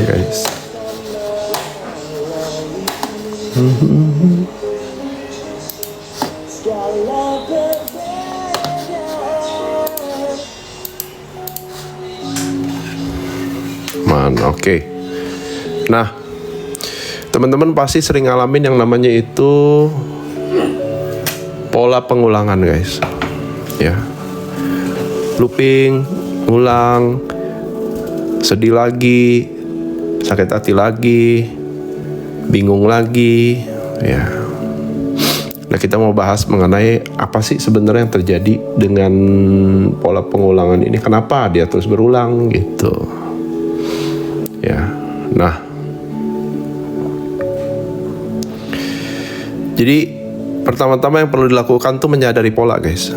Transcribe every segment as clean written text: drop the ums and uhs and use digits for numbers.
guys. Oke. Nah, teman-teman pasti sering ngalamin yang namanya itu pola pengulangan, guys. Ya. Looping, ngulang, sedih lagi, sakit hati lagi, bingung lagi, ya. Nah, kita mau bahas mengenai apa sih sebenarnya yang terjadi dengan pola pengulangan ini, kenapa dia terus berulang gitu. Ya. Nah, jadi pertama-tama yang perlu dilakukan tuh menyadari pola, guys.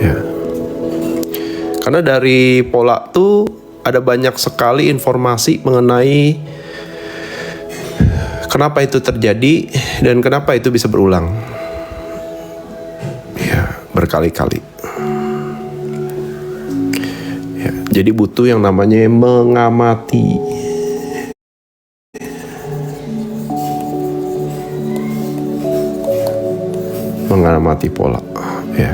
Ya. Karena dari pola tuh ada banyak sekali informasi mengenai kenapa itu terjadi dan kenapa itu bisa berulang. Ya, berkali-kali. Ya, jadi butuh yang namanya mengamati. Mengamati pola, ya.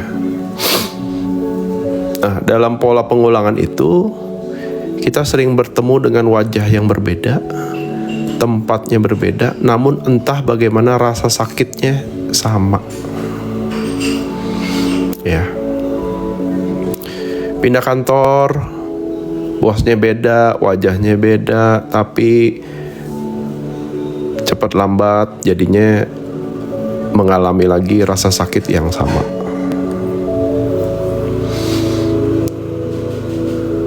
Nah, dalam pola pengulangan itu kita sering bertemu dengan wajah yang berbeda, tempatnya berbeda, namun entah bagaimana rasa sakitnya sama. Ya. Pindah kantor, bosnya beda, wajahnya beda, tapi cepat lambat jadinya mengalami lagi rasa sakit yang sama.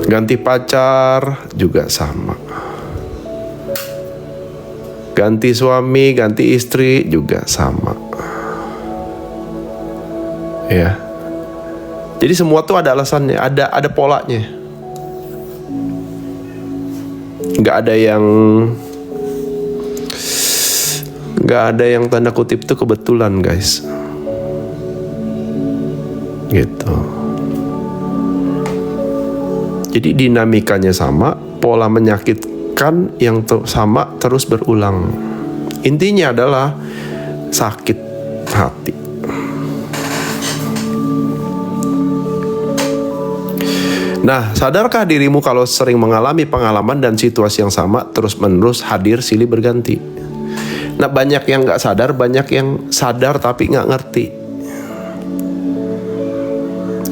Ganti pacar juga sama. Ganti suami, ganti istri juga sama. Ya. Jadi semua tuh ada alasannya, ada polanya. Nggak ada yang tanda kutip tuh kebetulan, guys. Gitu. Jadi dinamikanya sama, pola menyakitkan yang sama terus berulang. Intinya adalah sakit hati. Nah, sadarkah dirimu kalau sering mengalami pengalaman dan situasi yang sama terus-menerus hadir silih berganti? Nah, banyak yang gak sadar, banyak yang sadar tapi gak ngerti.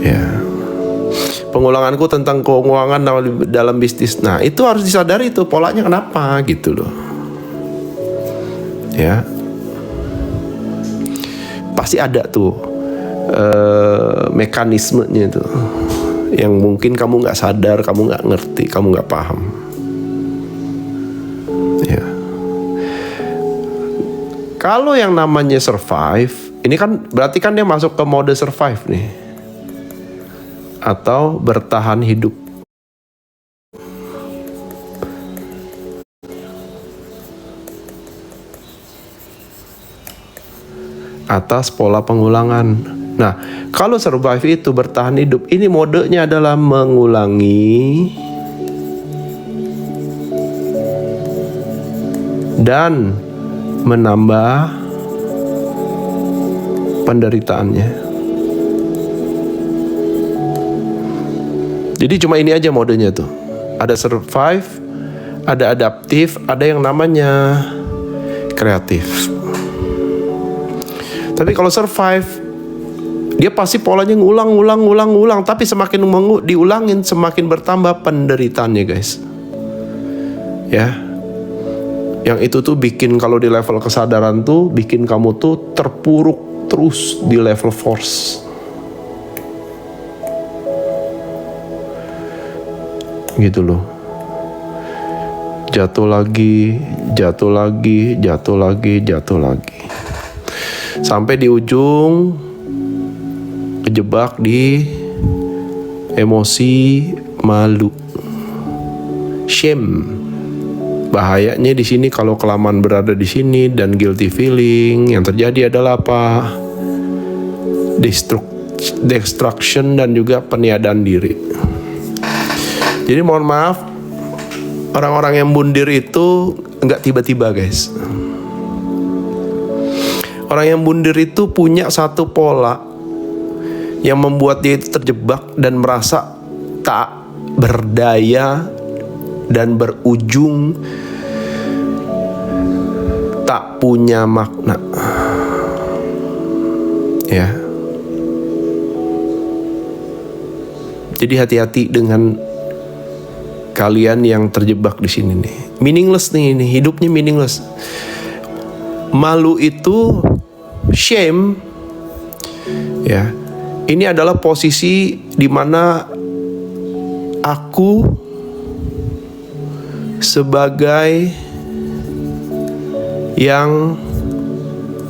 Ya. Pengulanganku tentang keuangan dalam bisnis. Nah, itu harus disadari tuh polanya kenapa gitu loh. Ya. Pasti ada tuh mekanismenya tuh yang mungkin kamu gak sadar, kamu gak ngerti, kamu gak paham. Ya. Kalau yang namanya survive, ini kan berarti kan dia masuk ke mode survive nih, atau bertahan hidup. Atas pola pengulangan. Nah, kalau survive itu bertahan hidup, ini modenya adalah mengulangi dan menambah penderitaannya. Jadi cuma ini aja modenya tuh. Ada survive, ada adaptif, ada yang namanya kreatif. Tapi kalau survive, dia pasti polanya ngulang, tapi semakin diulangin semakin bertambah penderitaannya, guys. Ya. Yang itu tuh bikin kalau di level kesadaran tuh bikin kamu tuh terpuruk terus di level force. Gitu loh. Jatuh lagi. Sampai di ujung kejebak di emosi malu. Shame. Bahayanya di sini kalau kelamaan berada di sini dan guilty feeling, yang terjadi adalah apa? Destruction dan juga peniadaan diri. Jadi mohon maaf, Orang-orang yang mundir itu nggak tiba-tiba, guys. Orang yang mundir itu punya satu pola yang membuat dia itu terjebak dan merasa tak berdaya dan berujung tak punya makna. Ya. Jadi hati-hati dengan kalian yang terjebak di sini nih. Meaningless nih ini, hidupnya meaningless. Malu itu shame. Ya. Ini adalah posisi di mana aku sebagai yang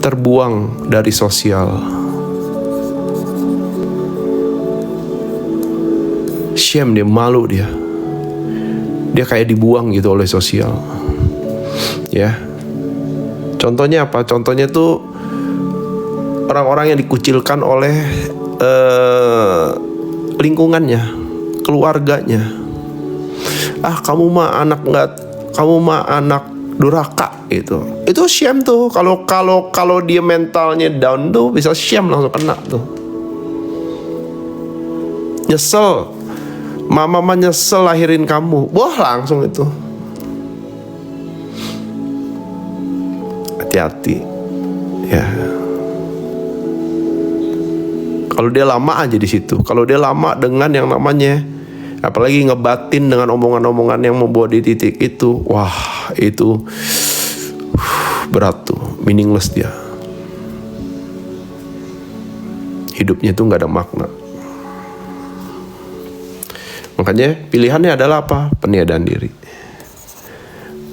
terbuang dari sosial. Shame, dia malu dia. Dia kayak dibuang gitu oleh sosial. Ya. Contohnya apa? Contohnya tuh orang-orang yang dikucilkan oleh lingkungannya, keluarganya. Kamu mah anak durhaka gitu. Itu shame tuh. Kalau dia mentalnya down tuh bisa shame, langsung kena tuh. Nyesel. Mama nyesel lahirin kamu. Wah, langsung itu. Hati-hati. Ya. Kalau dia lama aja di situ. Kalau dia lama dengan yang namanya, apalagi ngebatin dengan omongan-omongan yang membawa di titik itu, wah, itu berat tuh, meaningless dia. Hidupnya tuh nggak ada makna. Makanya pilihannya adalah apa? Peniadaan diri.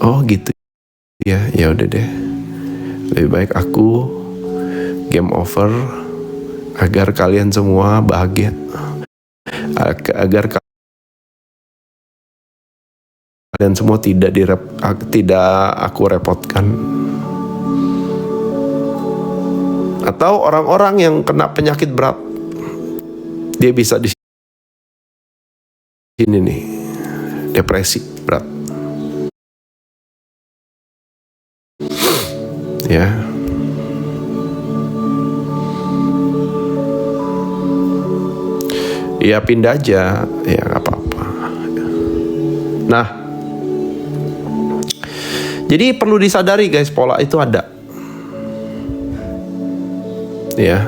Oh gitu ya, ya udah deh. Lebih baik aku game over agar kalian semua bahagia. Agar kalian semua tidak aku repotkan. Atau orang-orang yang kena penyakit berat, dia bisa di sini nih, depresi berat. Ya. Ya pindah aja, ya nggak apa-apa. Nah, jadi perlu disadari guys, pola itu ada. Ya,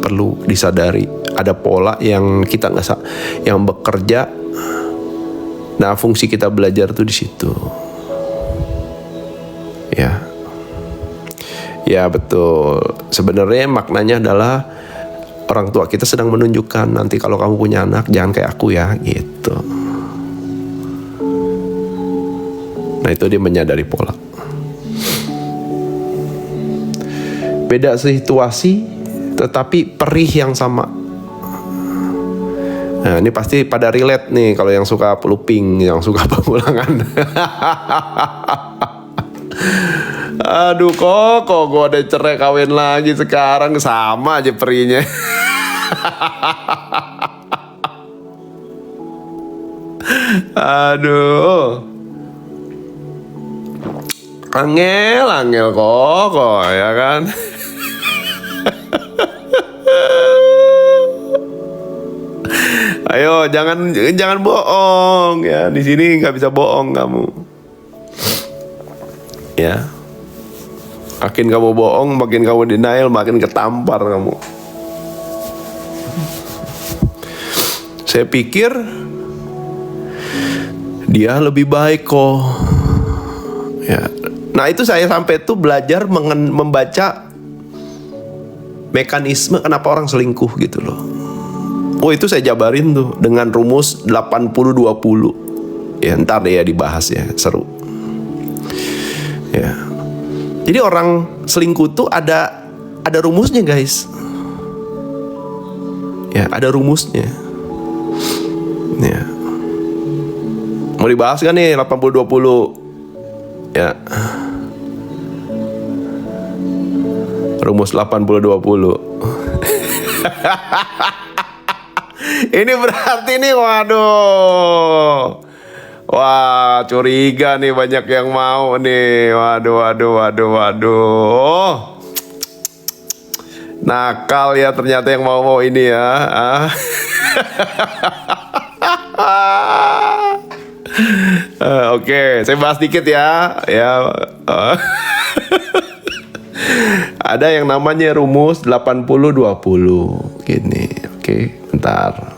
perlu disadari. Ada pola yang kita yang bekerja. Nah, fungsi kita belajar tuh di situ. Ya, ya betul. Sebenarnya maknanya adalah orang tua kita sedang menunjukkan, nanti kalau kamu punya anak jangan kayak aku ya, gitu. Nah, itu dia menyadari pola. Beda situasi, tetapi perih yang sama. Nah, ini pasti pada relate nih kalau yang suka peluping, yang suka pemulangan. Aduh, kok gue udah cerai kawin lagi sekarang, sama aja perihnya. Aduh, angel kok ya kan. Ayo, jangan bohong ya. Di sini nggak bisa bohong kamu. Ya. Makin kamu bohong, makin kamu denial, makin ketampar kamu. Saya pikir dia lebih baik kok. Ya. Nah, itu saya sampai tuh belajar membaca mekanisme kenapa orang selingkuh gitu loh. Oh, itu saya jabarin tuh dengan rumus 80-20. Ya, ntar deh ya dibahas ya, seru. Ya. Jadi orang selingkuh tuh ada rumusnya guys. Ya, ada rumusnya. Ya. Mau dibahas kan nih 80-20? Ya. Rumus 80-20. Ini berarti nih, waduh. Wah, curiga nih, banyak yang mau nih. Waduh, waduh, waduh, waduh. Nakal ya ternyata yang mau ini ya. Oke, saya bahas dikit ya. Ada yang namanya rumus 80-20 gini. Oke, bentar.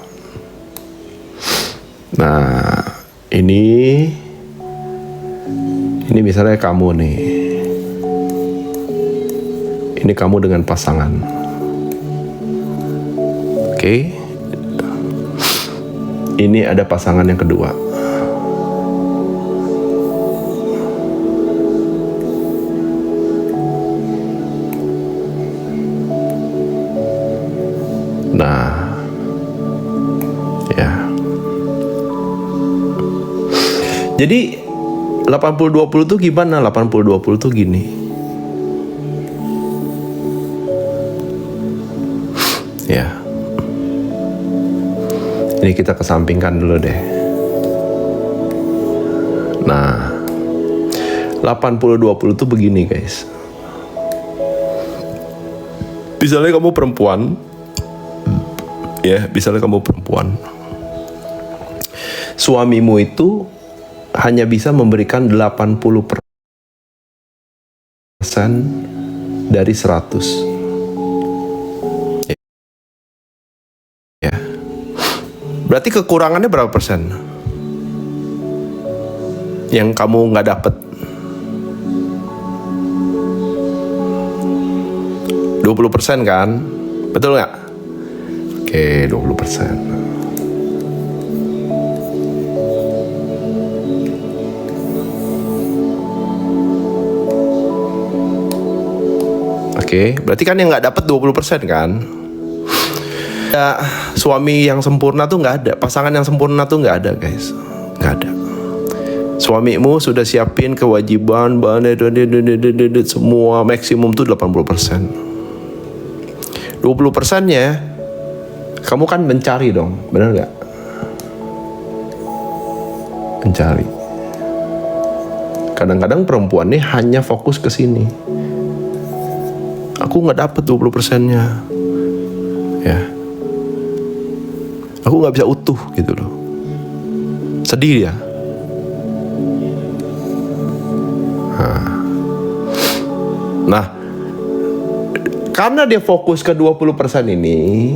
Nah, ini misalnya kamu nih. Ini kamu dengan pasangan. Oke. Ini ada pasangan yang kedua. Nah, ya. Jadi 80-20 tuh gimana? 80-20 tuh gini. Ya. Ini kita kesampingkan dulu deh. Nah, 80-20 tuh begini, guys. Misalnya kamu perempuan, suamimu itu hanya bisa memberikan 80% dari 100. Ya. Berarti kekurangannya berapa persen? Yang kamu nggak dapet? 20% kan? Betul nggak? Oke, 20%. Oke, berarti kan yang nggak dapat 20% kan? Ya, suami yang sempurna tuh nggak ada, pasangan yang sempurna tuh nggak ada, guys, nggak ada. Suamimu sudah siapin kewajiban, semua maksimum tuh 80%. 20%-nya kamu kan mencari dong, benar nggak? Mencari. Kadang-kadang perempuan nih hanya fokus ke sini. Aku nggak dapet 20%-nya, ya. Aku nggak bisa utuh gitu loh. Sedih ya. Nah, karena dia fokus ke 20% ini,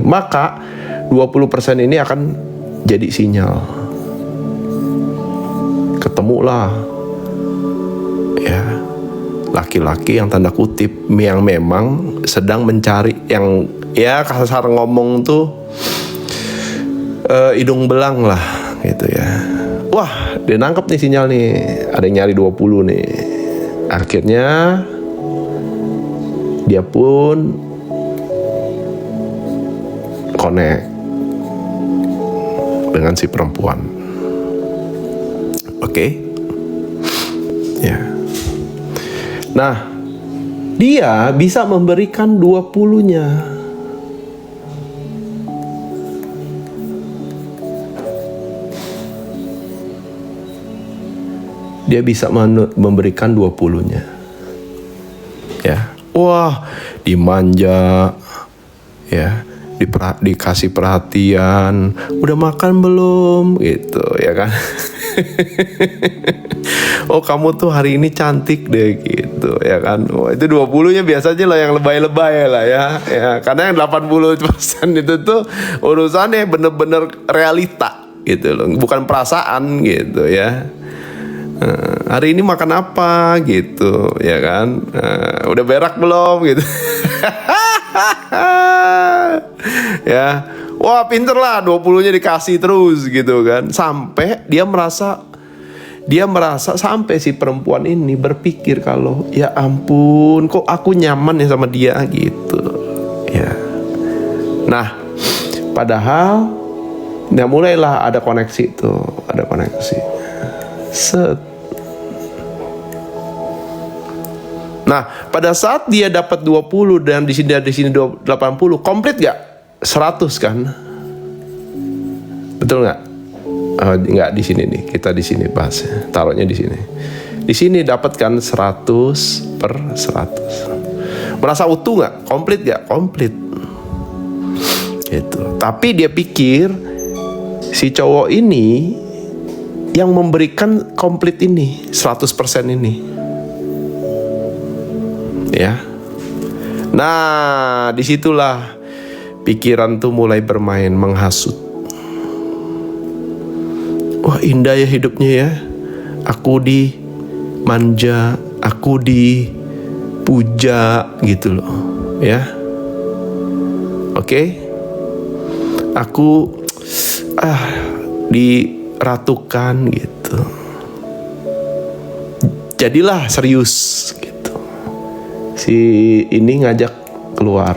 maka 20% ini akan jadi sinyal. Ketemulah, ya, laki-laki yang tanda kutip yang memang sedang mencari, yang ya kasar ngomong tuh hidung belang lah gitu ya. Wah, dia nangkep nih sinyal nih, ada yang nyari 20 nih. Akhirnya dia pun connect dengan si perempuan. Oke? Ya. Nah, dia bisa memberikan 20-nya. Dia bisa memberikan 20-nya. Ya. Wah, dimanja. Ya, dikasih perhatian. Udah makan belum? Gitu, ya kan? Oh, kamu tuh hari ini cantik deh gitu, ya kan. Oh, itu 20-nya biasanya lah yang lebay-lebay lah ya. Ya, karena yang 80% itu tuh urusannya bener-bener realita gitu loh, bukan perasaan gitu ya. Hari ini makan apa gitu, ya kan. Udah berak belum gitu. Ya, wah pinter lah, 20-nya dikasih terus gitu kan. Sampai dia merasa sampai si perempuan ini berpikir kalau ya ampun, kok aku nyaman ya sama dia gitu ya. Nah, padahal ya mulailah ada koneksi tuh, ada koneksi. Set. Nah, pada saat dia dapat 20 dan di sini 80, komplit gak? 100 kan? Betul gak? Nggak di sini nih, kita di sini bahas, taruhnya di sini. Di sini dapatkan 100/100. Merasa utuh nggak? Komplit nggak? Komplit. Gitu. Tapi dia pikir si cowok ini yang memberikan komplit ini, 100% ini. Ya. Nah, disitulah pikiran tuh mulai bermain, menghasut. Wah, indah ya hidupnya ya. Aku dimanja, aku dipuja gitu loh. Ya. Oke. Aku diratukan gitu. Jadilah serius gitu. Si ini ngajak keluar.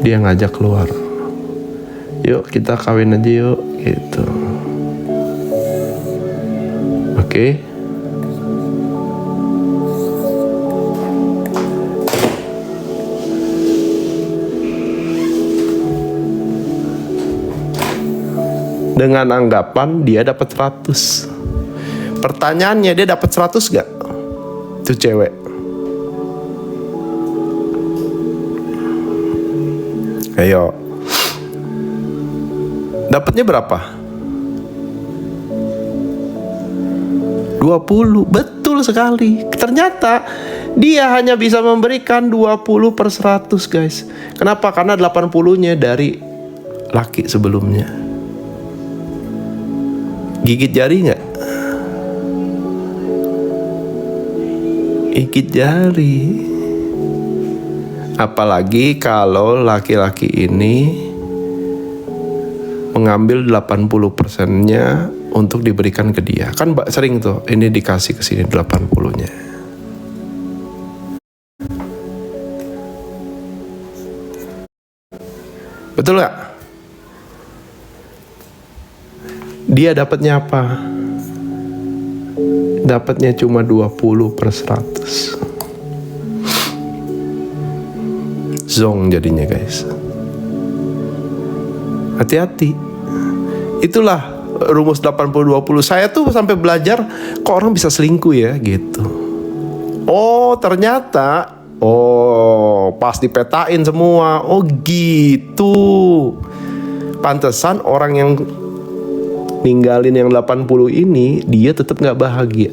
Dia ngajak keluar. Yuk kita kawin aja yuk gitu. Oke. Dengan anggapan dia dapat 100. Pertanyaannya, dia dapat 100 gak? Itu cewek. Ayo. Dapatnya berapa? 20. Betul sekali. Ternyata dia hanya bisa memberikan 20/100, guys. Kenapa? Karena 80-nya dari laki sebelumnya. Gigit jari nggak? Gigit jari. Apalagi kalau laki-laki ini mengambil 80%-nya untuk diberikan ke dia. Kan sering tuh, ini dikasih ke sini 80-nya. Betul nggak? Dia dapatnya apa? Dapatnya cuma 20/100. Zong jadinya, guys. Hati-hati. Itulah rumus 80-20. Saya tuh sampai belajar kok orang bisa selingkuh ya gitu. Oh, ternyata pas dipetain semua. Oh gitu. Pantesan orang yang ninggalin yang 80 ini dia tetap gak bahagia.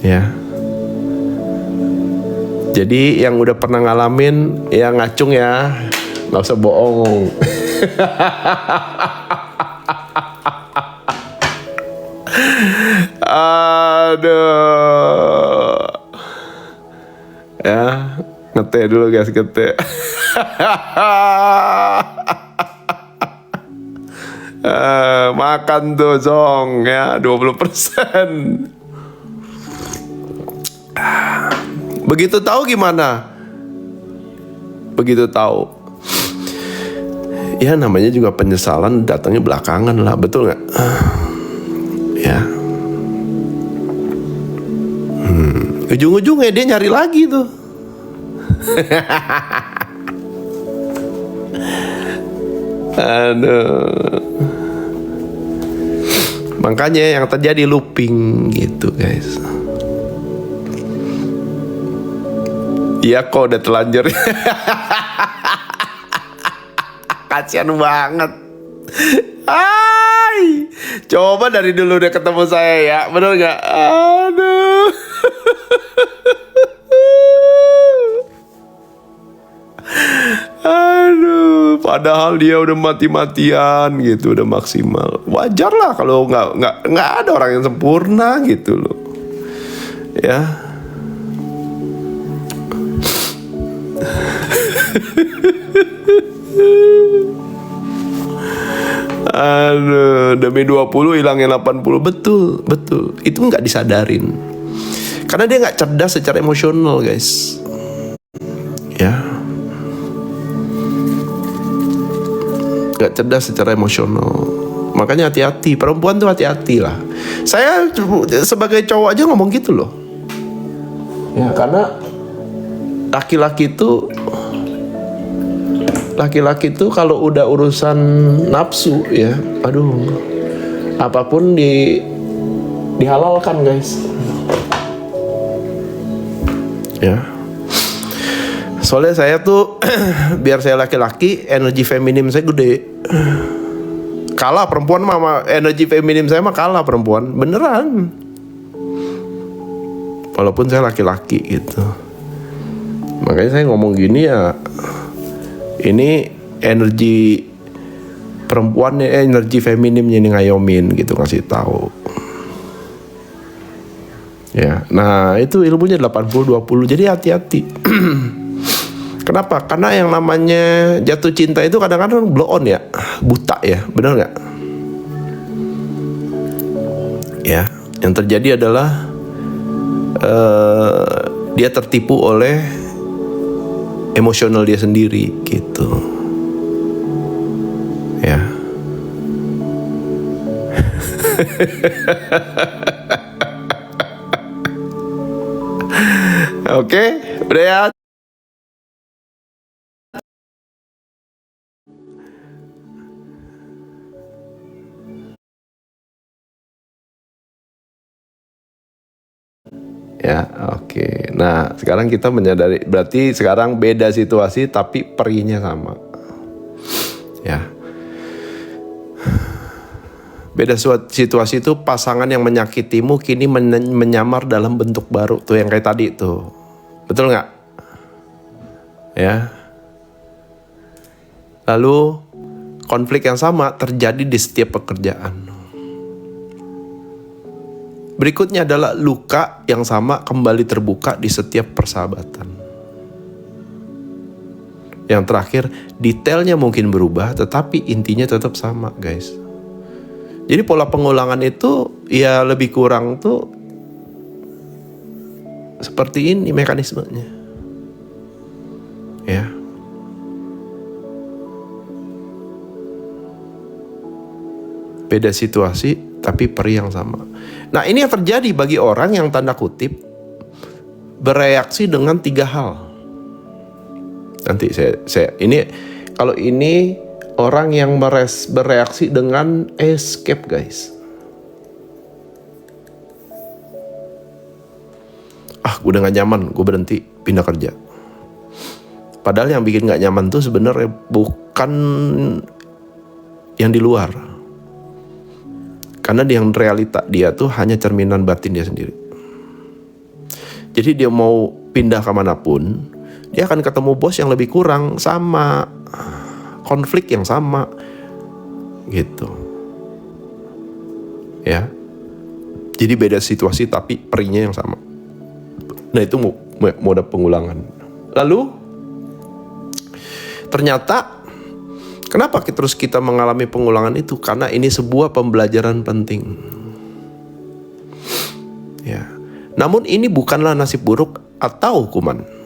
Ya. Jadi yang udah pernah ngalamin ya ngacung ya, nggak usah bohong. Aduh. Ya, ngeteh dulu guys, ngeteh. Makan tuh Zong ya 20%. Begitu tahu gimana? Begitu tahu, ya namanya juga penyesalan datangnya belakangan lah, betul nggak? Ya, ujung-ujungnya dia nyari lagi tuh. Aduh, makanya yang terjadi looping gitu guys. Iya kok udah telanjur. Kasian banget. Ay, coba dari dulu udah ketemu saya ya, bener gak? Aduh. Aduh, padahal dia udah mati-matian gitu, udah maksimal. Wajar lah kalau nggak ada orang yang sempurna gitu loh. Ya. Aduh, demi 20 hilangin 80. Betul. Itu nggak disadarin. Karena dia nggak cerdas secara emosional, guys. Ya. Nggak cerdas secara emosional. Makanya hati-hati, perempuan tuh hati-hati lah. Saya sebagai cowok aja ngomong gitu loh. Ya karena laki-laki itu kalau udah urusan nafsu ya, aduh, apapun dihalalkan guys. Ya. Soalnya saya tuh biar saya laki-laki, energi feminim saya gede. Kalah perempuan mah, energi feminim saya mah kalah perempuan, beneran. Walaupun saya laki-laki gitu. Makanya saya ngomong gini ya, ini energi perempuan, energi feminimnya ini ngayomin gitu, ngasih tahu. Ya, nah itu ilmunya 80-20, jadi hati-hati. Kenapa? Karena yang namanya jatuh cinta itu kadang-kadang blow on ya, buta ya, benar nggak? Ya, yang terjadi adalah dia tertipu oleh emosional dia sendiri gitu. Ya. Oke, udah ya. Ya, oke. Nah, sekarang kita menyadari, berarti sekarang beda situasi tapi perinya sama. Ya. Beda situasi itu pasangan yang menyakitimu kini menyamar dalam bentuk baru. Tuh yang kayak tadi tuh. Betul nggak? Ya. Lalu konflik yang sama terjadi di setiap pekerjaan. Berikutnya adalah luka yang sama kembali terbuka di setiap persahabatan. Yang terakhir, detailnya mungkin berubah tetapi intinya tetap sama, guys. Jadi pola pengulangan itu ya lebih kurang tuh seperti ini mekanismenya. Ya. Beda situasi tapi peri yang sama. Nah, ini yang terjadi bagi orang yang tanda kutip bereaksi dengan 3 hal. Nanti saya ini kalau ini orang yang bereaksi dengan escape, guys. Gue udah gak nyaman, gue berhenti, pindah kerja. Padahal yang bikin gak nyaman tuh sebenarnya bukan yang di luar. Karena yang realita dia tuh hanya cerminan batin dia sendiri. Jadi dia mau pindah kemanapun, dia akan ketemu bos yang lebih kurang sama, konflik yang sama, gitu. Ya, jadi beda situasi tapi perinya yang sama. Nah itu mode pengulangan. Lalu ternyata kenapa terus kita mengalami pengulangan itu? Karena ini sebuah pembelajaran penting. Ya. Namun ini bukanlah nasib buruk atau hukuman.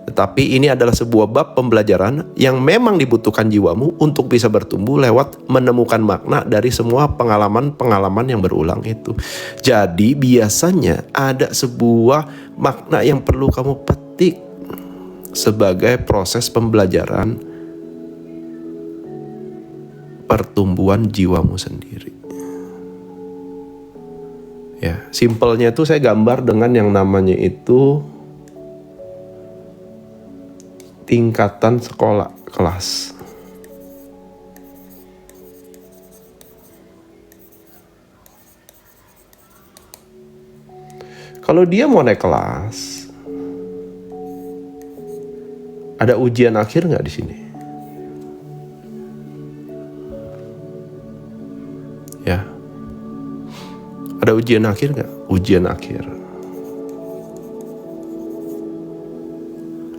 Tetapi ini adalah sebuah bab pembelajaran yang memang dibutuhkan jiwamu untuk bisa bertumbuh lewat menemukan makna dari semua pengalaman-pengalaman yang berulang itu. Jadi biasanya ada sebuah makna yang perlu kamu petik sebagai proses pembelajaran pertumbuhan jiwamu sendiri. Ya, simpelnya itu saya gambar dengan yang namanya itu tingkatan sekolah kelas. Kalau dia mau naik kelas, ada ujian akhir nggak di sini? Ya, ada ujian akhir nggak? Ujian akhir.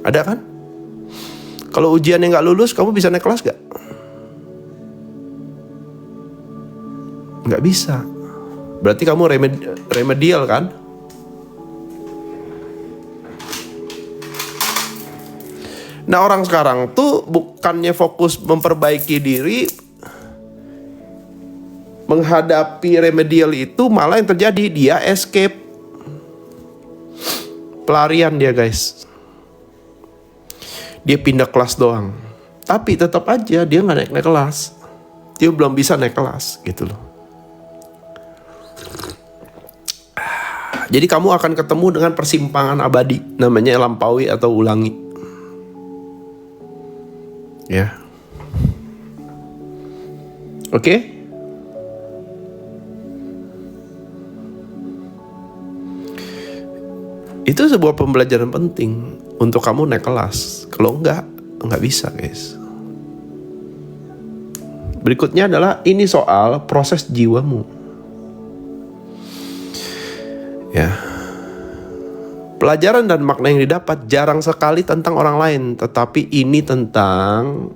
Ada kan? Kalau ujian yang nggak lulus, kamu bisa naik kelas nggak? Nggak bisa. Berarti kamu remedial kan? Nah orang sekarang tuh bukannya fokus memperbaiki diri, menghadapi remedial itu malah yang terjadi dia escape. Pelarian dia guys. Dia pindah kelas doang. Tapi tetap aja dia nggak naik kelas. Dia belum bisa naik kelas gitu loh. Jadi kamu akan ketemu dengan persimpangan abadi, namanya lampaui atau ulangi. Ya. Oke? Itu sebuah pembelajaran penting untuk kamu naik kelas. Kalau enggak bisa guys. Berikutnya adalah ini soal proses jiwamu. Ya. Pelajaran dan makna yang didapat jarang sekali tentang orang lain, tetapi ini tentang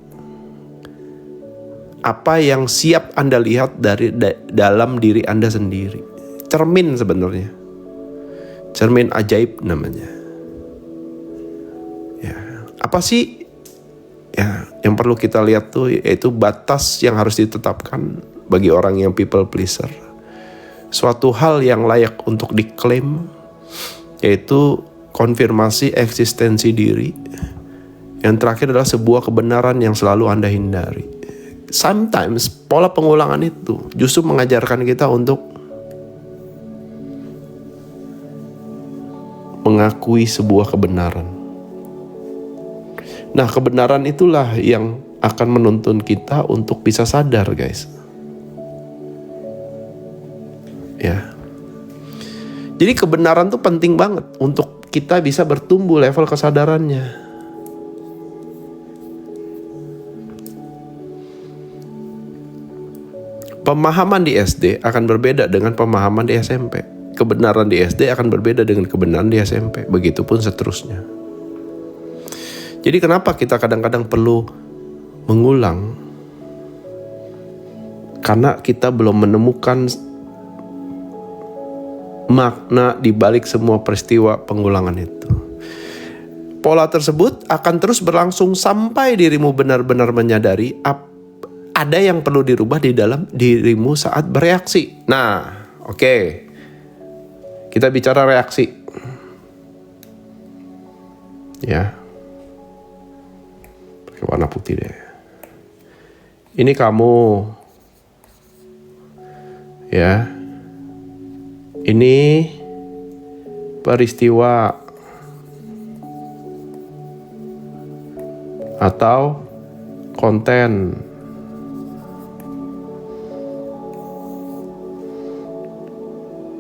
apa yang siap Anda lihat dari dalam diri Anda sendiri. Cermin sebenarnya. Cermin ajaib namanya. Ya, apa sih ya yang perlu kita lihat tuh, yaitu batas yang harus ditetapkan bagi orang yang people pleaser. Suatu hal yang layak untuk diklaim, yaitu konfirmasi eksistensi diri. Yang terakhir adalah sebuah kebenaran yang selalu Anda hindari. Sometimes pola pengulangan itu justru mengajarkan kita untuk mengakui sebuah kebenaran. Nah, kebenaran itulah yang akan menuntun kita untuk bisa sadar, guys. Ya. Jadi kebenaran tuh penting banget untuk kita bisa bertumbuh level kesadarannya. Pemahaman di SD akan berbeda dengan pemahaman di SMP. Kebenaran di SD akan berbeda dengan kebenaran di SMP. Begitupun seterusnya. Jadi kenapa kita kadang-kadang perlu mengulang? Karena kita belum menemukan makna di balik semua peristiwa pengulangan itu. Pola tersebut akan terus berlangsung sampai dirimu benar-benar menyadari ada yang perlu dirubah di dalam dirimu saat bereaksi. Nah, oke. Kita bicara reaksi. Ya. Pakai warna putih deh. Ini kamu. Ya. Ini peristiwa atau konten.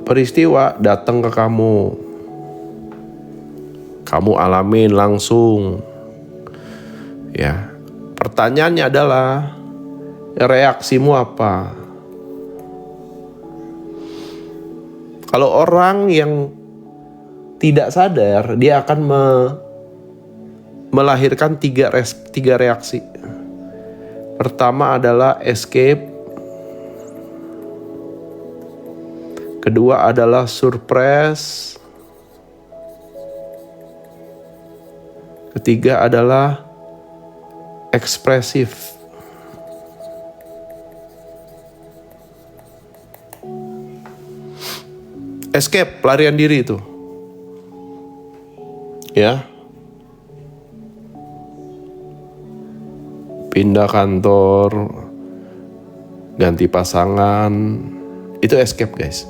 Peristiwa datang ke kamu. Kamu alamin langsung. Ya. Pertanyaannya adalah reaksimu apa? Kalau orang yang tidak sadar, dia akan melahirkan tiga reaksi. Pertama adalah escape. Kedua adalah surprise. Ketiga adalah ekspresif. Escape, pelarian diri itu. Ya. Pindah kantor, ganti pasangan, itu escape, guys.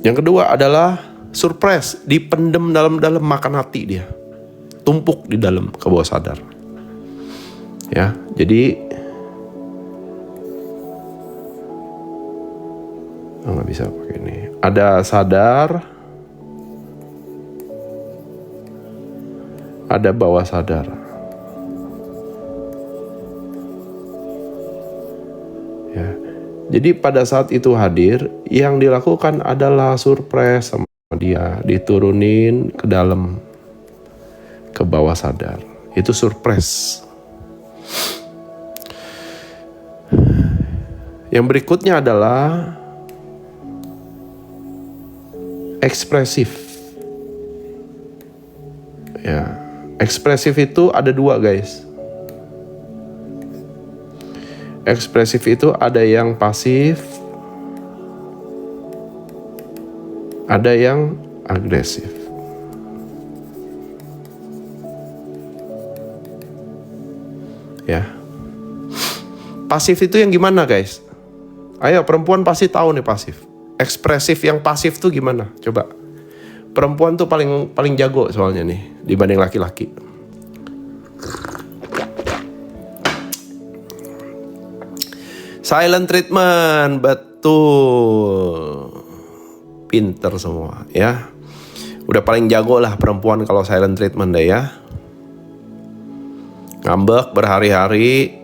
Yang kedua adalah surprise, dipendem dalam makan hati dia. Tumpuk di dalam ke bawah sadar. Ya, jadi nggak bisa pakai ini. Ada sadar, ada bawah sadar. Ya. Jadi pada saat itu hadir, yang dilakukan adalah surprise sama dia, diturunin ke dalam, ke bawah sadar. Itu surprise. Yang berikutnya adalah ekspresif. Ya, ekspresif itu ada dua, guys. Ekspresif itu ada yang pasif, ada yang agresif. Ya. Pasif itu yang gimana, guys? Ayo, perempuan pasti tahu nih pasif. Ekspresif yang pasif tuh gimana? Coba. Perempuan tuh paling jago soalnya nih dibanding laki-laki. Silent treatment, betul. Pinter semua ya. Udah paling jago lah perempuan kalau silent treatment deh ya. Ngambek berhari-hari,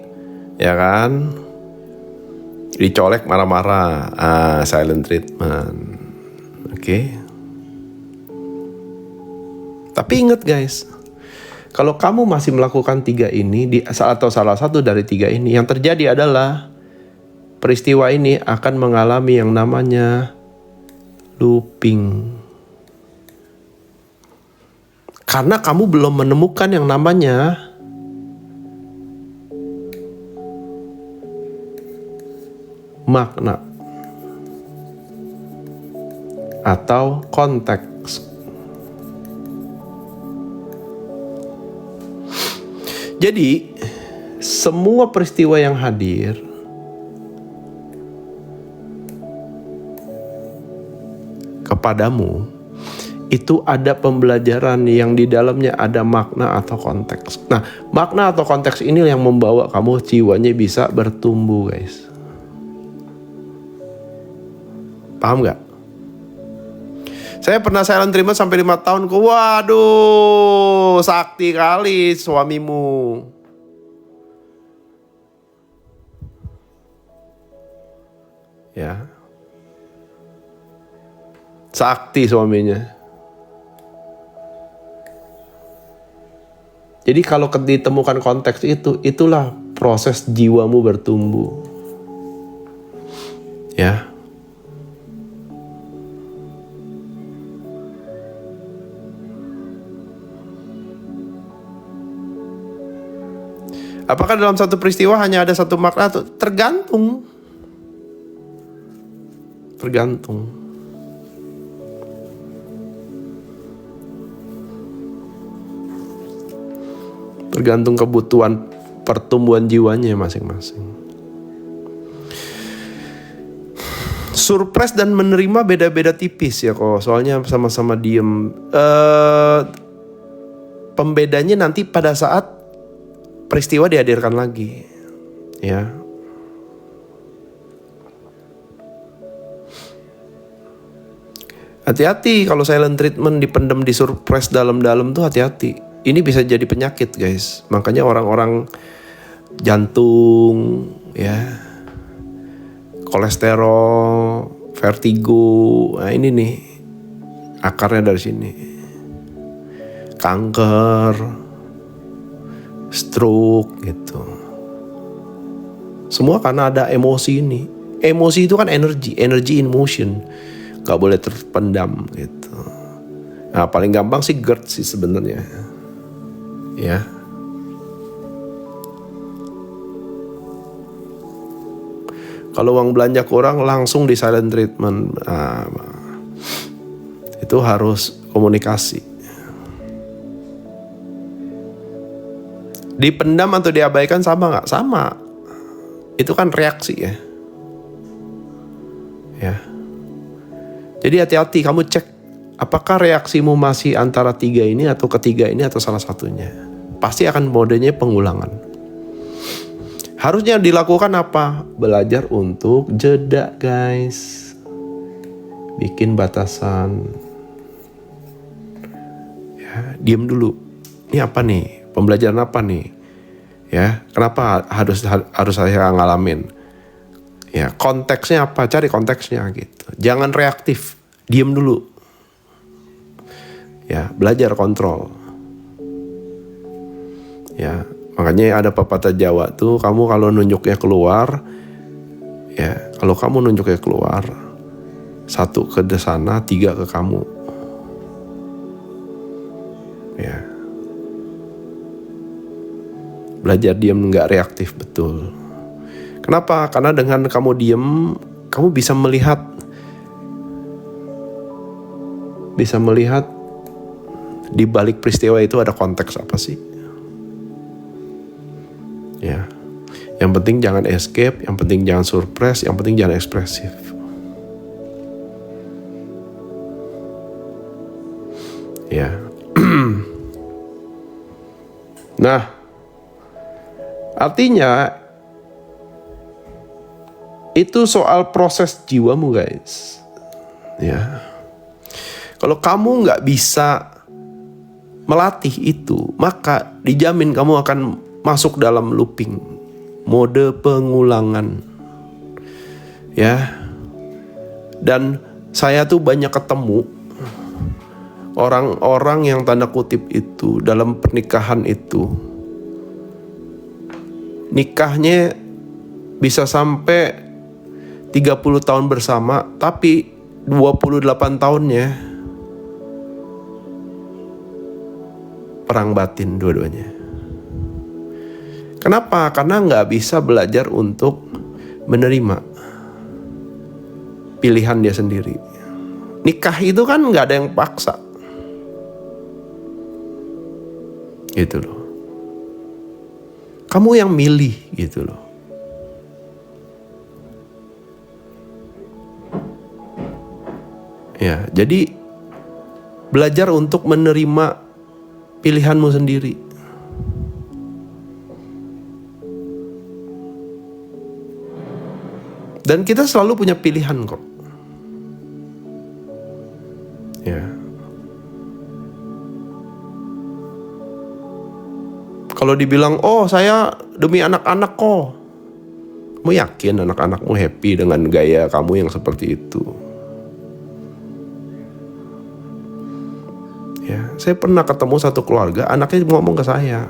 ya kan? Dicolek marah-marah, silent treatment. Oke. Tapi ingat guys, kalau kamu masih melakukan 3 ini atau salah satu dari 3 ini, yang terjadi adalah peristiwa ini akan mengalami yang namanya looping. Karena kamu belum menemukan yang namanya makna atau konteks. Jadi semua peristiwa yang hadir kepadamu itu ada pembelajaran yang di dalamnya ada makna atau konteks. Nah, makna atau konteks ini yang membawa kamu jiwanya bisa bertumbuh, guys. Paham gak? Saya pernah silent treatment sampai 5 tahun. Waduh, sakti kali suamimu. Ya. Sakti suaminya. Jadi kalau ditemukan konteks itu, itulah proses jiwamu bertumbuh. Ya. Apakah dalam satu peristiwa hanya ada satu makna? Tergantung. Tergantung kebutuhan pertumbuhan jiwanya masing-masing. Surprise dan menerima beda-beda tipis ya kok. Soalnya sama-sama diem. Pembedanya nanti pada saat peristiwa dihadirkan lagi, ya. Hati-hati kalau silent treatment dipendam di surprise dalam-dalam tuh hati-hati. Ini bisa jadi penyakit, guys. Makanya orang-orang jantung, ya, kolesterol, vertigo, nah ini nih akarnya dari sini. Kanker, stroke gitu. Semua karena ada emosi ini. Emosi itu kan energi in motion. Gak boleh terpendam gitu. Nah, paling gampang sih GERD sih sebenarnya. Ya. Kalau uang belanja kurang langsung di silent treatment. Nah, itu harus komunikasi. Dipendam atau diabaikan sama gak? Sama. Itu kan reaksi ya. Ya. Jadi hati-hati, kamu cek apakah reaksimu masih antara 3 ini atau ketiga ini atau salah satunya. Pasti akan modenya pengulangan. Harusnya dilakukan apa? Belajar untuk jeda, guys. Bikin batasan. Ya, diem dulu. Ini apa nih? Pembelajaran apa nih? Ya, kenapa harus saya ngalamin? Ya, konteksnya apa? Cari konteksnya gitu. Jangan reaktif, diem dulu. Ya, belajar kontrol. Ya, makanya ada pepatah Jawa tuh, kamu kalau nunjuknya keluar, ya, kalau kamu nunjuknya keluar, 1 ke sana, 3 ke kamu. Ya. Belajar diam, nggak reaktif, betul. Kenapa? Karena dengan kamu diem, kamu bisa melihat di balik peristiwa itu ada konteks apa sih. Ya, yang penting jangan escape, yang penting jangan surprise, yang penting jangan ekspresif. Ya. Nah, artinya itu soal proses jiwamu, guys. Ya. Kalau kamu nggak bisa melatih itu, maka dijamin kamu akan masuk dalam looping, mode pengulangan. Ya. Dan saya tuh banyak ketemu orang-orang yang tanda kutip itu dalam pernikahan itu, nikahnya bisa sampai 30 tahun bersama, tapi 28 tahunnya perang batin dua-duanya. Kenapa? Karena nggak bisa belajar untuk menerima pilihan dia sendiri. Nikah itu kan nggak ada yang paksa. Gitu loh. Kamu yang milih gitu loh. Ya, jadi belajar untuk menerima pilihanmu sendiri. Dan kita selalu punya pilihan kok. Ya. Kalau dibilang, oh saya demi anak-anak kok. Kamu yakin anak-anakmu happy dengan gaya kamu yang seperti itu? Ya, saya pernah ketemu satu keluarga, anaknya ngomong ke saya,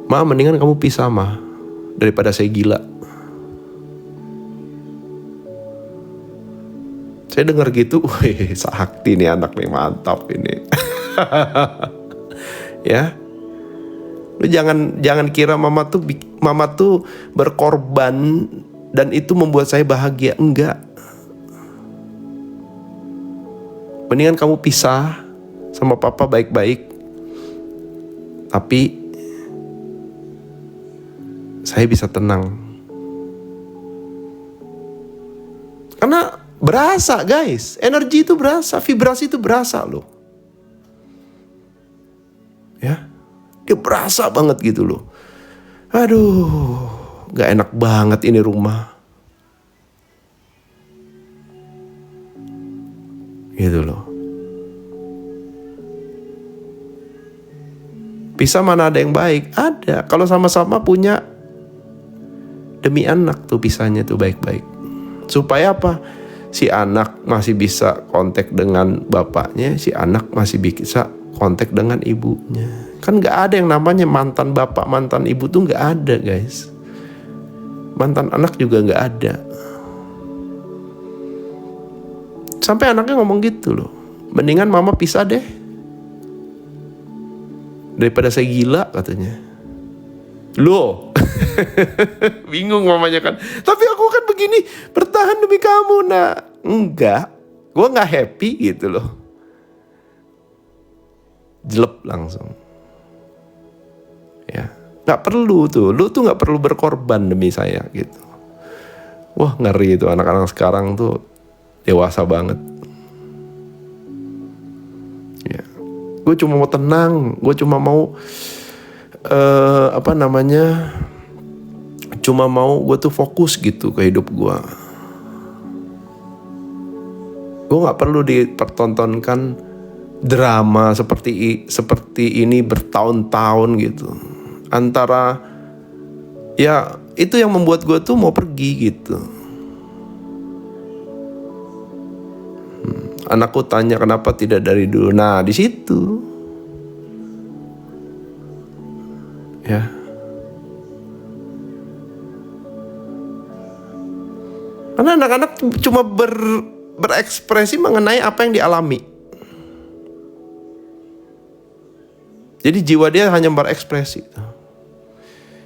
"Ma, mendingan kamu pisah, Ma, daripada saya gila." Saya dengar gitu, wih, sakti nih anak nih, mantap ini. Ya, lu jangan kira mama tuh berkorban dan itu membuat saya bahagia. Enggak. Mendingan kamu pisah sama papa baik-baik, tapi saya bisa tenang. Karena berasa, guys, energi itu berasa, vibrasi itu berasa loh. Ya, dia berasa banget gitu loh. Aduh, gak enak banget ini rumah. Gitu loh. Pisah mana ada yang baik? Ada. Kalau sama-sama punya, demi anak tuh pisahnya tuh baik-baik. Supaya apa? Si anak masih bisa kontak dengan bapaknya, si anak masih bisa kontak dengan ibunya. Kan gak ada yang namanya mantan bapak, mantan ibu tuh gak ada, guys. Mantan anak juga gak ada. Sampai anaknya ngomong gitu loh, mendingan mama pisah deh daripada saya gila, katanya. Loh, bingung mamanya kan. Tapi aku kan begini, bertahan demi kamu, nak. Enggak, gue gak happy gitu loh. Jelep langsung. Ya, gak perlu tuh. Lu tuh gak perlu berkorban demi saya gitu. Wah, ngeri itu anak-anak sekarang tuh dewasa banget. Ya, gue cuma mau tenang, gue cuma mau cuma mau gue tuh fokus gitu ke hidup gue. Gue nggak perlu dipertontonkan drama seperti ini bertahun-tahun gitu. Antara ya itu yang membuat gue tuh mau pergi gitu. Anakku tanya kenapa tidak dari dulu. Nah, di situ. Ya. Karena anak-anak cuma berekspresi mengenai apa yang dialami. Jadi jiwa dia hanya berekspresi.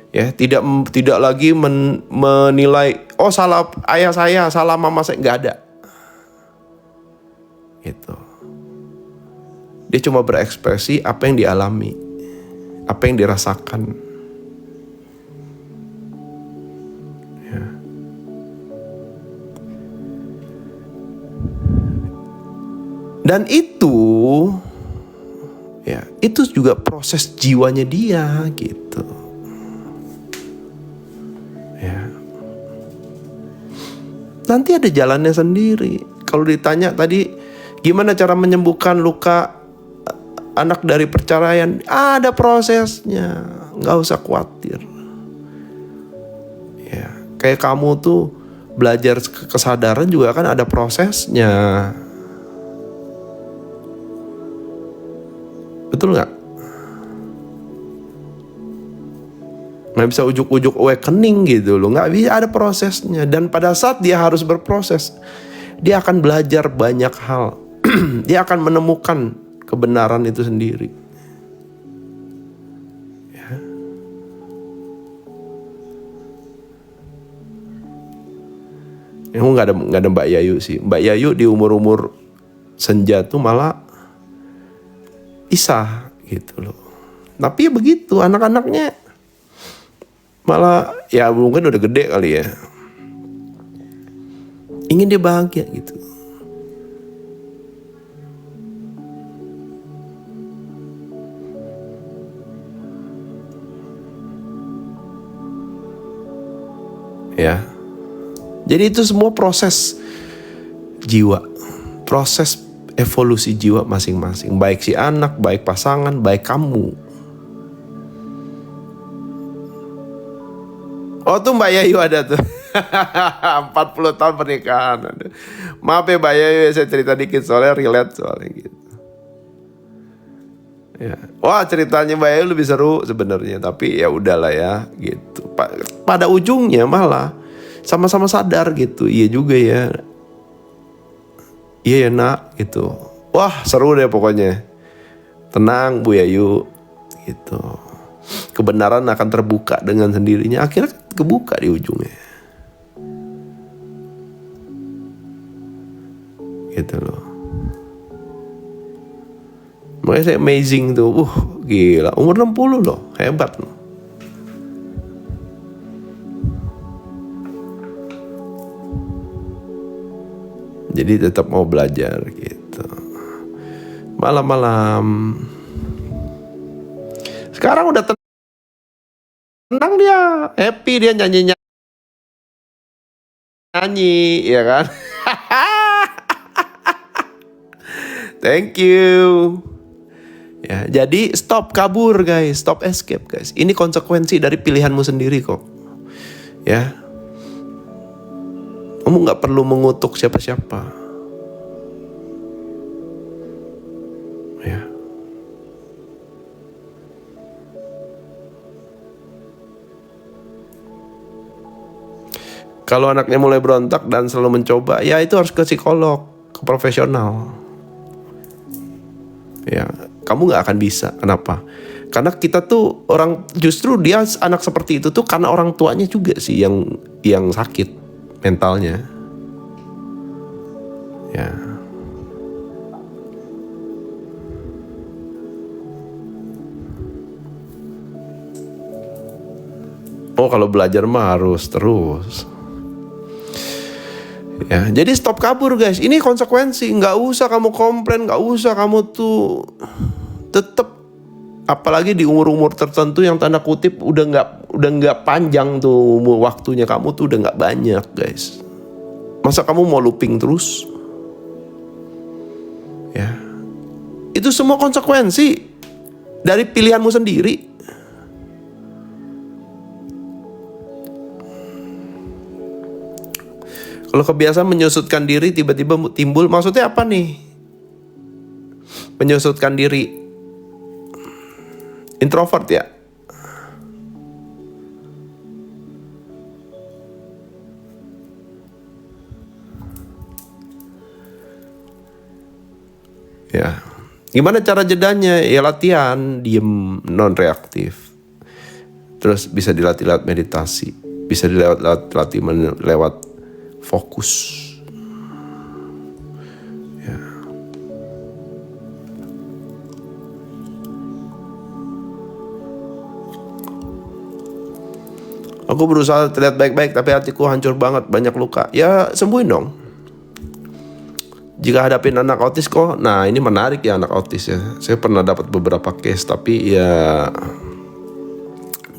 Ya, tidak lagi menilai, oh salah ayah saya, salah mama saya, nggak ada. Gitu. Dia cuma berekspresi apa yang dialami, apa yang dirasakan. Ya. Dan itu, ya, itu juga proses jiwanya dia gitu. Ya. Nanti ada jalannya sendiri. Kalau ditanya tadi, gimana cara menyembuhkan luka anak dari perceraian? Ada prosesnya, nggak usah khawatir. Ya, kayak kamu tuh belajar kesadaran juga kan ada prosesnya. Betul nggak? Nggak bisa ujuk-ujuk awakening gitu loh, nggak bisa, ada prosesnya. Dan pada saat dia harus berproses, dia akan belajar banyak hal. Dia akan menemukan kebenaran itu sendiri. Ya. Nggak ada Mbak Yayu sih. Mbak Yayu di umur senja tuh malah bisa gitu loh. Tapi ya begitu, anak-anaknya malah ya mungkin udah gede kali ya, ingin dia bahagia gitu. Ya, jadi itu semua proses jiwa, proses evolusi jiwa masing-masing, baik si anak, baik pasangan, baik kamu. Oh tuh Mbak Yayu ada tuh. 40 tahun pernikahan. Aduh. Maaf ya Mbak Yayu, saya cerita dikit soalnya relate soalnya gitu. Ya. Wah ceritanya Mbak Yayu lebih seru sebenarnya, tapi ya udahlah ya gitu. Pada ujungnya malah sama-sama sadar gitu. Iya juga ya. Iya ya nak gitu. Wah seru deh pokoknya. Tenang Bu Yayu gitu. Kebenaran akan terbuka dengan sendirinya. Akhirnya kebuka di ujungnya. Gitu loh. Makanya saya amazing tuh. Gila. Umur 60 loh. Hebat loh. Jadi tetap mau belajar gitu. Malam-malam. Sekarang udah tenang dia. Happy dia nyanyi, ya kan? Thank you. Ya, jadi stop kabur guys, stop escape guys. Ini konsekuensi dari pilihanmu sendiri kok. Ya, kamu nggak perlu mengutuk siapa-siapa. Ya. Kalau anaknya mulai berontak dan selalu mencoba, ya itu harus ke psikolog, ke profesional. Ya, kamu nggak akan bisa. Kenapa? Karena kita tuh justru dia anak seperti itu tuh karena orang tuanya juga sih yang sakit mentalnya. Ya. Oh kalau belajar mah harus terus. Ya, jadi stop kabur guys. Ini konsekuensi. Nggak usah kamu komplain, nggak usah kamu tuh tetap, apalagi di umur-umur tertentu yang tanda kutip udah nggak panjang tuh waktunya kamu tuh udah nggak banyak guys. Masa kamu mau looping terus? Ya, itu semua konsekuensi dari pilihanmu sendiri. Kalau kebiasaan menyusutkan diri tiba-tiba timbul, maksudnya apa nih? Menyusutkan diri. Introvert ya? Ya. Gimana cara jedanya? Ya latihan, diem, non reaktif. Terus bisa dilatih lewat meditasi, bisa dilatih lewat fokus. Ya. Aku berusaha terlihat baik-baik tapi hatiku hancur banget, banyak luka. Ya sembuhin dong. Jika hadapin anak autis kok, nah ini menarik ya anak autis ya. Saya pernah dapat beberapa case tapi ya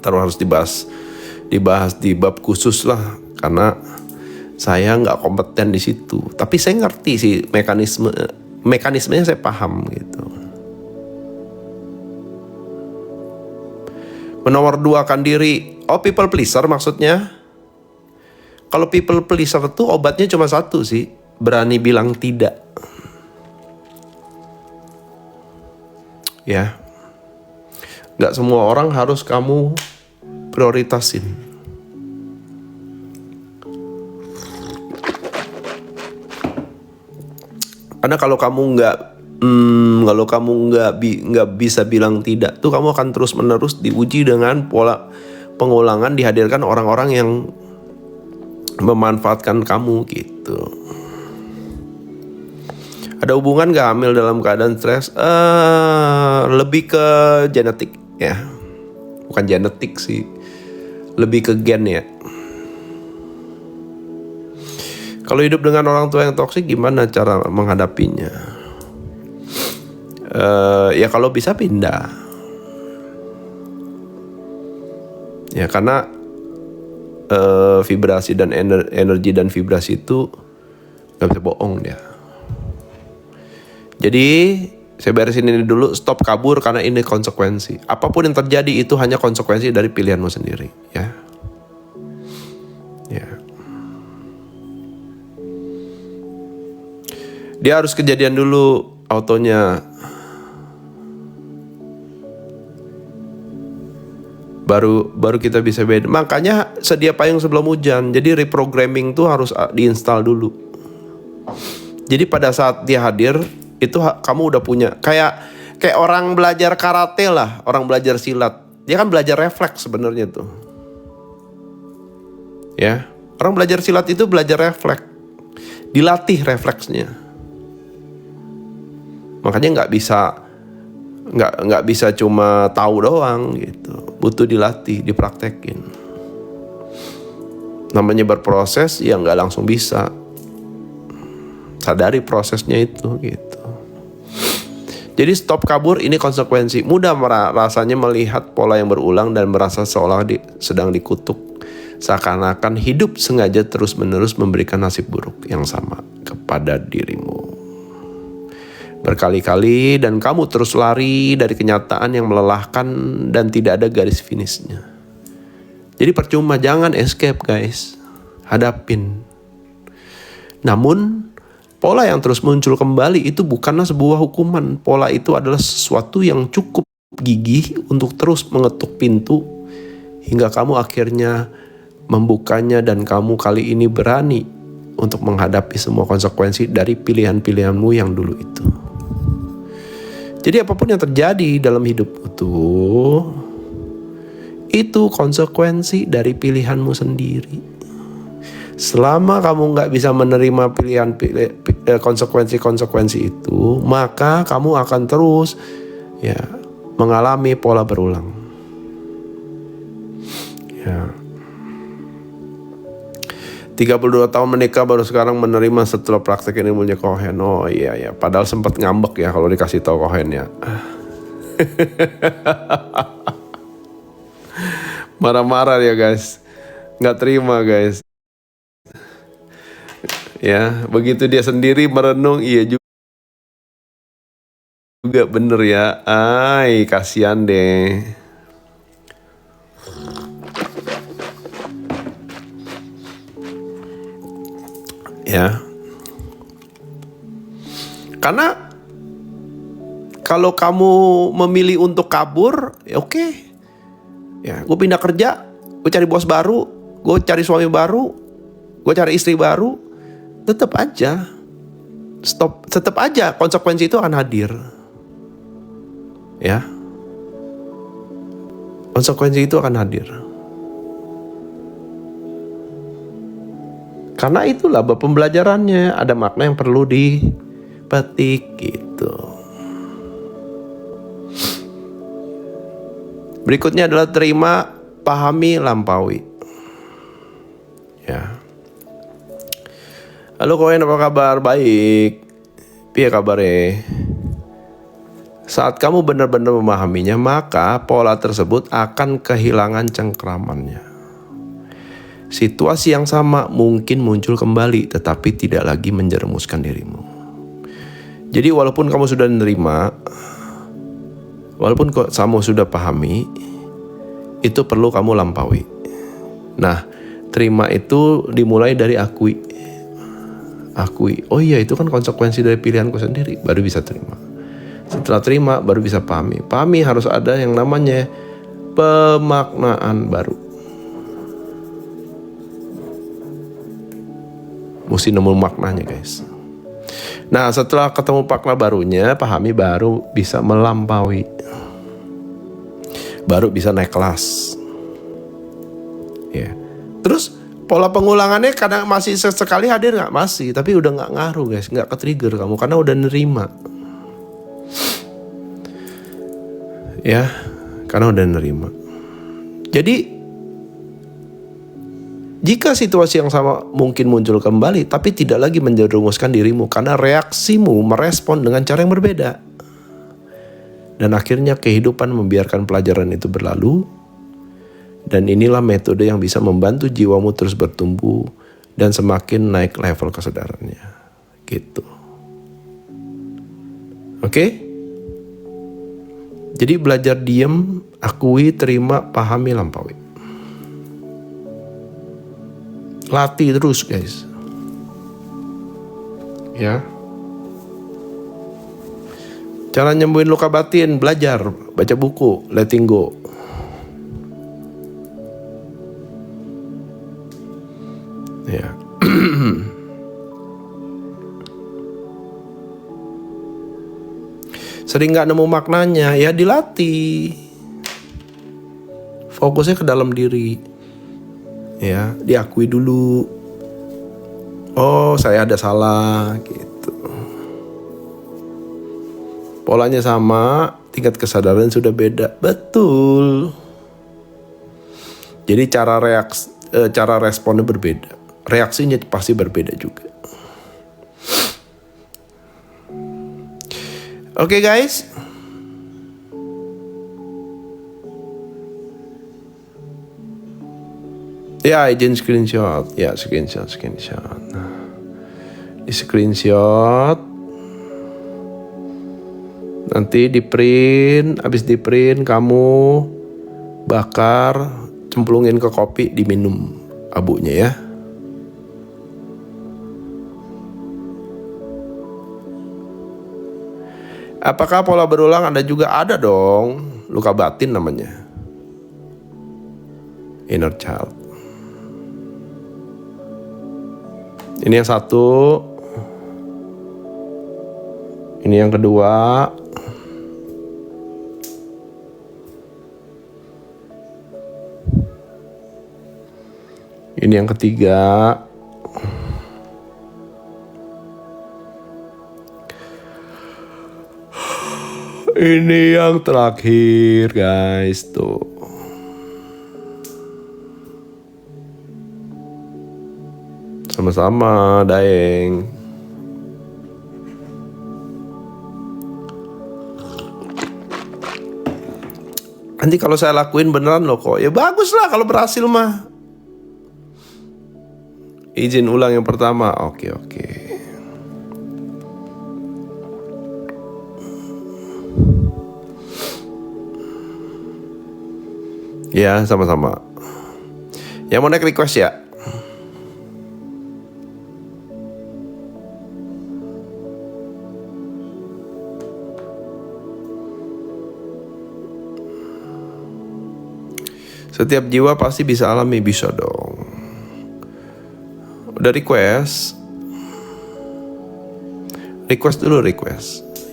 harus dibahas di bab khusus lah karena saya nggak kompeten di situ. Tapi saya ngerti sih mekanismenya saya paham gitu. Menomor 2kan diri. Oh, people pleaser maksudnya. Kalau people pleaser itu obatnya cuma satu sih, berani bilang tidak. Ya. Gak semua orang harus kamu prioritasin. Karena kalau kamu nggak bisa bilang tidak, tuh kamu akan terus menerus diuji dengan pola pengulangan, dihadirkan orang-orang yang memanfaatkan kamu gitu. Ada hubungan gak hamil dalam keadaan stres? Lebih ke genetik ya, bukan genetik sih, lebih ke gen ya. Kalau hidup dengan orang tua yang toksik, gimana cara menghadapinya? Ya kalau bisa pindah. Ya karena vibrasi dan energi dan vibrasi itu gak bisa bohong dia. Jadi saya beresin ini dulu, stop kabur karena ini konsekuensi. Apapun yang terjadi itu hanya konsekuensi dari pilihanmu sendiri ya. Ya. Dia harus kejadian dulu autonya. Baru kita bisa beda. Makanya sedia payung sebelum hujan. Jadi reprogramming tuh harus diinstal dulu. Jadi pada saat dia hadir itu kamu udah punya kayak orang belajar karate lah, orang belajar silat. Dia kan belajar refleks sebenarnya tuh. Ya, orang belajar silat itu belajar refleks. Dilatih refleksnya. Makanya nggak bisa cuma tahu doang gitu, butuh dilatih, dipraktekin. Namanya berproses ya nggak langsung bisa. Sadari prosesnya itu gitu. Jadi stop kabur, ini konsekuensi. Mudah rasanya melihat pola yang berulang dan merasa seolah sedang dikutuk, seakan-akan hidup sengaja terus-menerus memberikan nasib buruk yang sama kepada dirimu. Berkali-kali dan kamu terus lari dari kenyataan yang melelahkan dan tidak ada garis finishnya. Jadi percuma, jangan escape guys, hadapin. Namun pola yang terus muncul kembali itu bukanlah sebuah hukuman. Pola itu adalah sesuatu yang cukup gigih untuk terus mengetuk pintu hingga kamu akhirnya membukanya dan kamu kali ini berani untuk menghadapi semua konsekuensi dari pilihan-pilihanmu yang dulu itu. Jadi apapun yang terjadi dalam hidupmu tuh, itu konsekuensi dari pilihanmu sendiri. Selama kamu gak bisa menerima konsekuensi itu, maka kamu akan terus ya mengalami pola berulang. Ya. 32 tahun menikah baru sekarang menerima setelah praktek ilmunya Cohen. Oh iya, padahal sempat ngambek ya kalau dikasih tahu Cohen ya. Marah-marah ya guys, nggak terima guys. Ya begitu dia sendiri merenung, iya juga bener ya. Ay kasihan deh. Ya, karena kalau kamu memilih untuk kabur, ya oke. Ya, gue pindah kerja, gue cari bos baru, gue cari suami baru, gue cari istri baru, tetap aja konsekuensi itu akan hadir. Ya, konsekuensi itu akan hadir. Karena itulah pembelajarannya, ada makna yang perlu dipetik gitu. Berikutnya adalah terima, pahami, lampaui. Ya. Halo koen, apa kabar? Baik. Piye kabare? Saat kamu benar-benar memahaminya, maka pola tersebut akan kehilangan cengkramannya. Situasi yang sama mungkin muncul kembali, tetapi tidak lagi menjerumuskan dirimu. Jadi walaupun kamu sudah menerima, walaupun kamu sudah pahami, itu perlu kamu lampaui. Nah, terima itu dimulai dari akui. Akui, oh iya itu kan konsekuensi dari pilihanku sendiri, baru bisa terima. Setelah terima, baru bisa pahami. Pahami harus ada yang namanya pemaknaan baru. Mesti nemu maknanya guys. Nah setelah ketemu makna barunya, pahami, baru bisa melampaui, baru bisa naik kelas. Ya. Terus pola pengulangannya kadang masih sekali hadir nggak? Masih, tapi udah nggak ngaruh guys, nggak ke-trigger kamu karena udah nerima. Ya, karena udah nerima. Jadi jika situasi yang sama mungkin muncul kembali, tapi tidak lagi menjerumuskan dirimu karena reaksimu merespon dengan cara yang berbeda. Dan akhirnya kehidupan membiarkan pelajaran itu berlalu. Dan inilah metode yang bisa membantu jiwamu terus bertumbuh dan semakin naik level kesadarannya. Gitu. Oke? Jadi belajar diam, akui, terima, pahami, lampaui. Latih terus guys. Ya. Cara nyembuhin luka batin, belajar, baca buku, letting go. Ya. Sering gak nemu maknanya, ya dilatih. Fokusnya ke dalam diri. Ya, diakui dulu. Oh, saya ada salah gitu. Polanya sama, tingkat kesadaran sudah beda. Betul. Jadi cara responnya berbeda. Reaksinya pasti berbeda juga. Oke guys. Ya, izin screenshot. Ya, screenshot. Di screenshot. Nanti di print, habis di print kamu bakar, cemplungin ke kopi, diminum abunya ya. Apakah pola berulang Anda juga ada dong? Luka batin namanya. Inner child. Ini yang satu. Ini yang kedua. Ini yang ketiga. Ini yang terakhir guys tuh. Sama-sama Daeng. Nanti kalau saya lakuin beneran loh kok. Ya bagus lah kalau berhasil mah. Izin ulang yang pertama. Oke. Ya sama-sama. Yang mau naik request ya. Setiap jiwa pasti bisa alami, bisa dong. Udah request? Request dulu.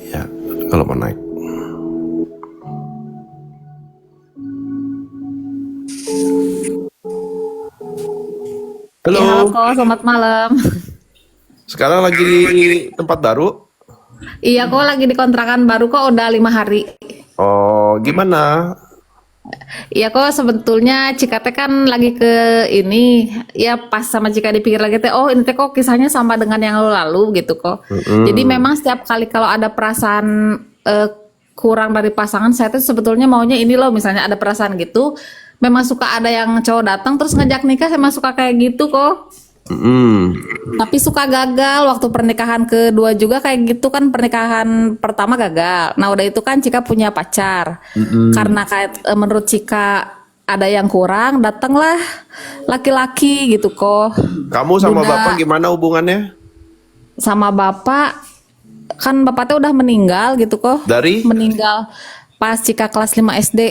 Ya, kalau mau naik. kok, selamat malam. Sekarang lagi di tempat baru? Iya kok lagi di kontrakan baru kok udah 5 hari. Oh, gimana? Iya kok sebetulnya Cika teh kan lagi ke ini ya pas sama Cika dipikir lagi teh oh ini teh kok kisahnya sama dengan yang lalu gitu kok. Jadi memang setiap kali kalau ada perasaan kurang dari pasangan saya tuh sebetulnya maunya ini loh misalnya ada perasaan gitu memang suka ada yang cowok datang terus ngajak nikah saya suka kayak gitu kok. Mm. Tapi suka gagal waktu pernikahan kedua juga kayak gitu kan pernikahan pertama gagal. Nah udah itu kan Cika punya pacar. Karena kayak menurut Cika ada yang kurang, datanglah laki-laki gitu kok. Kamu sama Duda bapak gimana hubungannya? sama bapak kan bapaknya udah meninggal gitu kok. Dari? Meninggal pas Cika kelas 5 SD.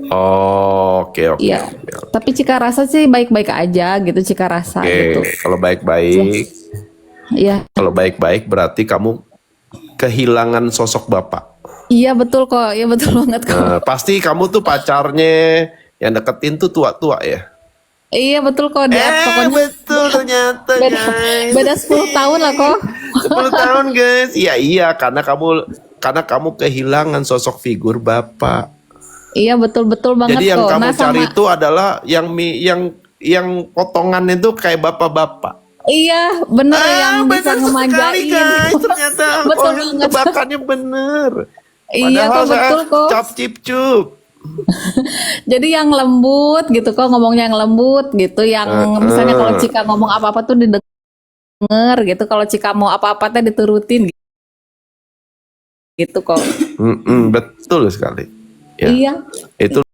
Oh, oke oke. Iya. Tapi Cika rasa sih baik-baik aja gitu Cika rasa gitu. Oke, kalau baik-baik, Iya. kalau baik-baik berarti kamu kehilangan sosok bapak. Iya betul kok. Iya betul banget kok. Pasti kamu tuh pacarnya yang deketin tuh tua-tua ya? Iya betul kok pokoknya Betul ternyata beda guys. beda 10 tahun lah kok. 10 tahun guys. Iya karena kamu kehilangan sosok figur bapak. Iya betul banget Jadi yang kok. kamu Nah cari sama itu adalah yang potongan itu kayak bapak-bapak. iya bener yang bisa Benar sekali ngemanjain. guys. Ternyata Betul oh, banget. tebakannya bener. Iya Padahal kok saya betul kok. cap cip cup. Jadi yang lembut gitu kok ngomongnya yang lembut gitu. Yang misalnya kalau Cika ngomong apa-apa tuh didengar gitu. Kalau Cika mau apa-apa tuh diturutin gitu kok. Betul sekali. Ya. Iya. Itu